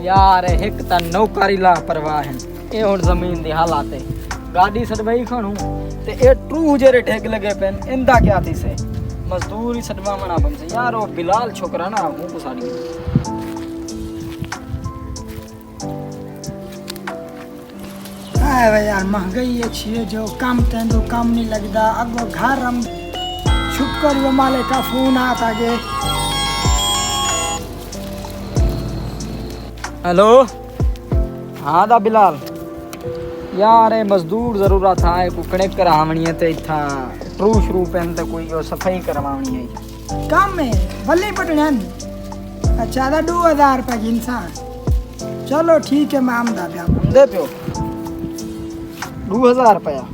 यार एक ता नौकरी लापरवाह है ये हुण जमीन दी हालात है गाड़ी सड़वाई खानू ते ए ट्रू जेरे ठेक लगे पेन इंदा क्या थी से मजदूरी सड़वा मना बन से यार वो बिलाल छोकरा ना हूं को साड़ी है भाई यार महंगाई अच्छी है जो काम तेंदो काम नहीं लगता अगो घर हम शुक्र वो माले का फोन आता गे हेलो हाँ दा बिलाल यार ये मजदूर जरूरत था को कनेक्ट करावनी है ते इथा ट्रू शुरू पेन ते कोई यो सफाई करवानी है काम में बल्ले पटन अच्छा दा 2000 रुपए की इंसान चलो ठीक है मैं आमदा ब्या दे पियो 2000 रुपया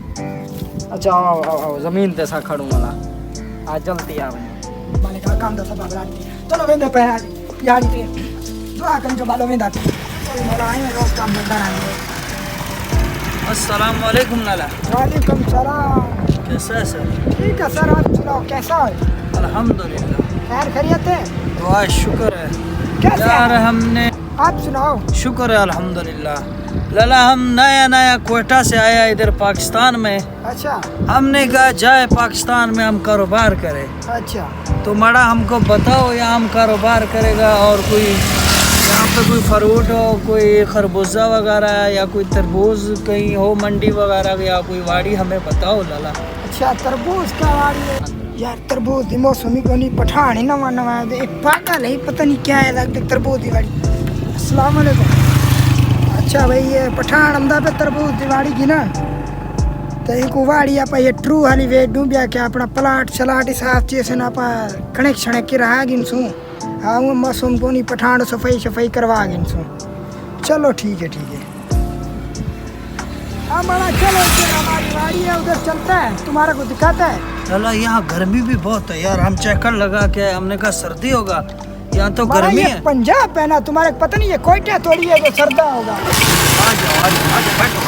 अच्छा आओ आओ आओ जमीन ते सा खड़ू वाला आ जल्दी आ भाई माले का काम दा सब बराती चलो वेंदे पे यार ते दुआ कर जो बालो वेंदा चलो मला आई में रोज काम बंदा है अस्सलाम वालेकुम लाला वालेकुम सलाम कैसा है सर ठीक है सर आप सुनाओ कैसा है अल्हम्दुलिल्लाह खैर खैरियत है दुआ शुक्र है कैसे यार हैं? हमने आप सुनाओ शुक्र है अल्हम्दुलिल्लाह लाला हम नया कोयटा से आया इधर पाकिस्तान में अच्छा हमने कहा जाए पाकिस्तान में हम कारोबार करें अच्छा तो मड़ा हमको बताओ यहाँ हम कारोबार करेगा और कोई यहाँ पे कोई फ्रूट हो कोई खरबूजा वगैरह या कोई तरबूज कहीं हो मंडी वगैरह या कोई वाड़ी हमें बताओ लाला अच्छा तरबूज का वाड़ी है यार तरबूज दी मौसमी को नहीं पठान ही नवा नवा है एक पागल है पता नहीं क्या है लगता तरबूज दी वाड़ी अस्सलाम वालेकुम अच्छा भाई ये पठान अमदा पे तरबूज दी वाड़ी की ना तो एक वाड़ी आप ये ट्रू हाली वे डूबिया के अपना प्लाट छलाट हिसाब से ना पा कनेक्शन के रहा गिनसू हाँ वो मौसम को नहीं पठान सफाई करवा गिनसू चलो ठीक है हमारा चलो फिर हमारी वाड़ी है उधर चलता है तुम्हारा को दिखाता है लाला यहाँ गर्मी भी बहुत है यार हम चक्कर लगा के हमने कहा सर्दी होगा यहाँ तो हमारा गर्मी ये है पंजाब है ना तुम्हारे को पता नहीं है कोयटा थोड़ी है जो सर्दा होगा आ जाओ आ जाओ बैठो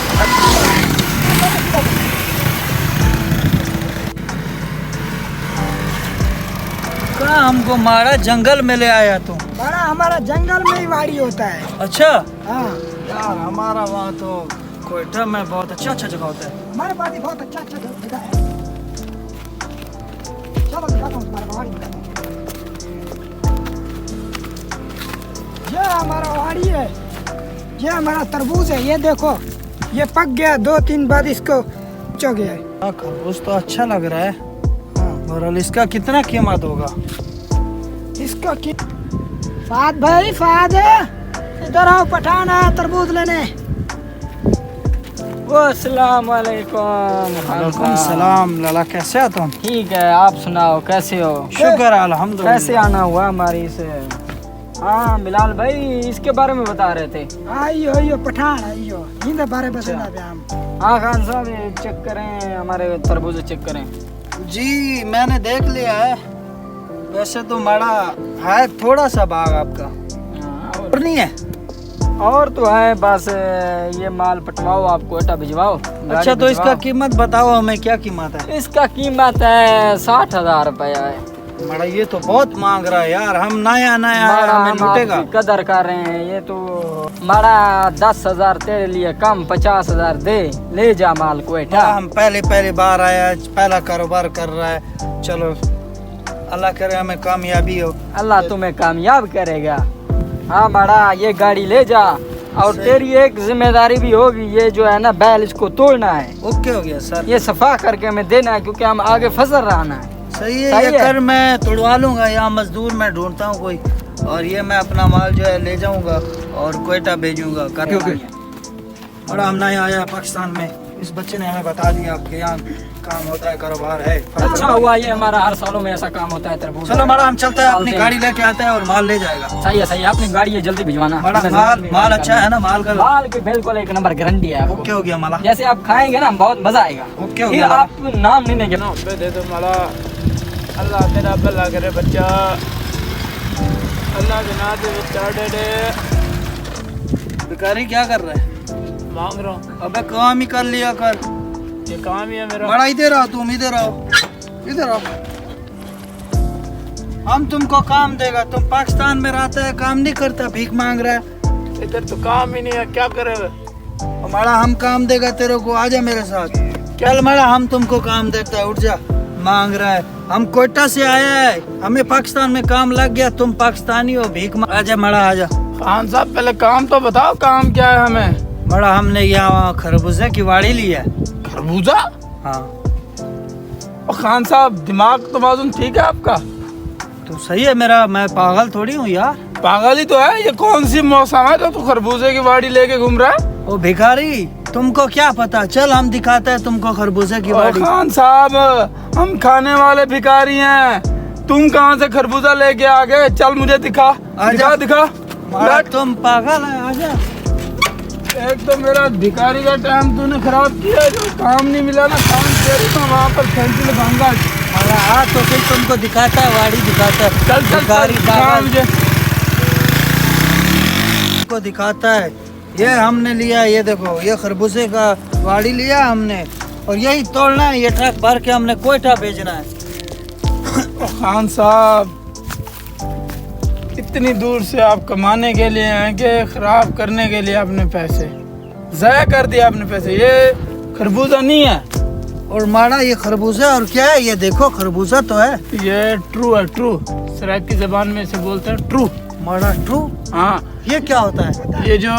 कहाँ हमको मारा जंगल में ले आया तू बड़ा हमारा जंगल में ही वाड़ी होता है अच्छा हाँ यार हमारा वहाँ तो कोयटा में बहुत अच्छा जगह होता है हमारे पास भी बहुत अच्छा जगह है चलो दिखाता हूँ तुम्हारा वाड़ी दिखाता हूँ ये हमारा वाड़ी है ये हमारा तरबूज है ये देखो ये पक गया 2-3 बाद इसको चो गया है हाँ खरबूज तो अच्छा लग रहा है हाँ और इसका कितना कीमत होगा इसको की फाद भाई फाद इधर आओ पठान आया तरबूज लेने अस्सलाम वालेकुम वालेकुम सलाम लाला कैसे हो तुम ठीक है आप सुनाओ कैसे हो शुक्र है अल्हम्दुलिल्लाह कैसे आना हुआ हमारी से हाँ बिलाल भाई इसके बारे में बता रहे थे आइयो पठान आइयो इनके बारे में सुना दे हम हाँ खान साहब ये चेक करें हमारे तरबूज चेक करें जी मैंने देख लिया है वैसे तो बड़ा है थोड़ा सा बाग आपका हाँ, और नहीं है और तो है बस ये माल पटवाओ आप कोयटा भिजवाओ अच्छा तो इसका कीमत बताओ हमें क्या कीमत है इसका कीमत है 60,000 रुपया है बड़ा ये तो बहुत मांग रहा है यार हम नया बड़ा हमें हम लूटेगा आपकी कदर कर रहे हैं ये तो बड़ा 10,000 तेरे लिए कम 50,000 दे ले जा माल कोयटा हम पहली बार आया पहला कारोबार कर रहा है चलो अल्लाह करे हमें कामयाबी हो अल्लाह तुम्हें कामयाब करेगा हाँ बड़ा ये गाड़ी ले जा और तेरी एक जिम्मेदारी भी होगी ये जो है ना बैल इसको तोड़ना है ओके हो गया सर ये सफा करके हमें देना है क्योंकि हम आगे फसल रहना है सही है सही ये है। कर मैं तोड़वा लूंगा यहाँ मजदूर मैं ढूंढता हूँ कोई और ये मैं अपना माल जो है ले जाऊंगा और कोयटा भेजूंगा बड़ा हम नया आया पाकिस्तान में इस बच्चे ने हमें बता दिया आपके यहाँ काम होता है कारोबार है अच्छा हुआ ये हमारा हर सालों में ऐसा काम होता है तरबूज चलो बड़ा हम चलते हैं अपनी चलते हैं। गाड़ी लेके आते हैं और माल ले जाएगा सही है अपनी गाड़ी है जल्दी भिजवाना बड़ा माल अच्छा है ना माल का माल की बिल्कुल एक नंबर गारंटी है आपको। ओके हो गया माला जैसे आप खाएंगे ना बहुत मजा आएगा ओके हो फिर गया आप नाम नहीं लेंगे दे दो माला अल्लाह तेरा भला करे बच्चा अल्लाह के नाम से बच्चा दे दे भिखारी क्या कर रहा है मांग रहा हूँ अबे काम ही कर लिया कर ये काम ही है मेरा बड़ा इधर आओ तुम इधर आओ हम तुमको काम देगा तुम पाकिस्तान में रहता है काम नहीं करता भीख मांग रहा है इधर तो काम ही नहीं है, क्या करेगा? हमारा हम काम देगा तेरे को, आजा मेरे साथ। चल माड़ा, हम तुमको काम देता है, उठ जा। मांग रहा है, हम कोयटा से आया है, हमें पाकिस्तान में काम लग गया, तुम पाकिस्तानी हो, भीख आजा माड़ा आजा। खान साहब पहले काम तो बताओ, काम क्या है हमें? माड़ा हमने यहाँ खरबूजे की वाड़ी ली है। खरबूजा? हाँ। और खान साहब दिमाग तो मालूम ठीक है आपका? तो सही है मेरा, मैं पागल थोड़ी हूँ यार। पागल ही तो है, ये कौन सी मौसम है जो तू खरबूजे की वाड़ी लेके घूम रहा है? ओ भिखारी, तुमको क्या पता, चल हम दिखाते हैं तुमको खरबूजे की वाड़ी। खान साहब हम खाने वाले भिखारी हैं, तुम कहाँ से खरबूजा लेके आ गए? चल मुझे दिखा, दिखा दिखा। माड़ा तुम पागल है, आजा। एक तो मेरा भिखारी का टाइम तूने खराब किया, जो काम नहीं मिला ना, काम तेरी तो वहाँ पर फैंसी लगाऊंगा। हाँ तो फिर तुमको दिखाता है, वाड़ी दिखाता है। चल चल भिखारी दिखा पागल मुझे। को दिखाता है। ये हमने लिया, ये देखो, ये खरबूजे का वाड़ी लिया हमने, और यही तोड़ना है, ये ट्रक भर के हमने कोयटा भेजना है। खान साहब इतनी दूर से आप कमाने के लिए हैं कि खराब करने के लिए आपने पैसे ज़ाया कर दिया, आपने पैसे। ये खरबूजा नहीं है। और माड़ा ये खरबूजा और क्या है, ये देखो खरबूजा तो है। ये ट्रू है, ट्रू। सराइकी जबान में इसे बोलते हैं ट्रू। माड़ा ट्रू? हाँ। ये क्या होता है? ये जो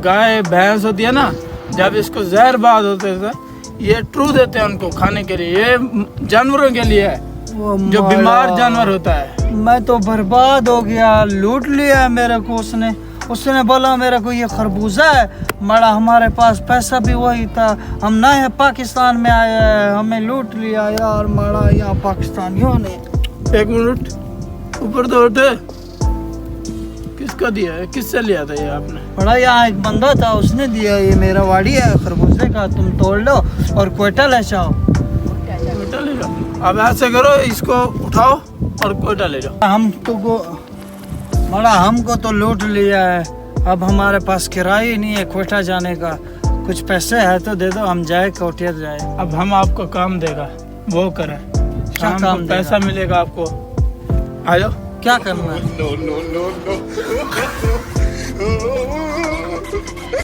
गाय भैंस होती है ना, जब इसको जहरबाद होते थे, ये ट्रू देते हैं उनको खाने के लिए। ये जानवरों के लिए है, जो बीमार जानवर होता है। मैं तो बर्बाद हो गया, लूट लिया मेरे को उसने। उसने बोला मेरे को ये खरबूजा है। माड़ा हमारे पास पैसा भी वही था, हम नए पाकिस्तान में आए हैं, हमें लूट लिया यार माड़ा यहाँ पाकिस्तानियों ने। एक मिनट, ऊपर तो उठे। किसका दिया है, किससे लिया था ये आपने? बड़ा यहाँ एक बंदा था, उसने दिया। ये मेरा वाड़ी है खरबूजे का, तुम तोड़ लो और कोयटा ले जाओ। कोयटा ले जाओ? अब ऐसे करो, इसको उठाओ और कोयटा ले जाओ। हम तो बड़ा हमको तो लूट लिया है, अब हमारे पास किराया ही नहीं है कोयटा जाने का। कुछ पैसे है तो दे दो, हम जाए कोटिया जाए। अब हम आपको काम देगा, वो करें। क्या शाम काम को देगा? पैसा मिलेगा आपको, आ जाओ। क्या करना है?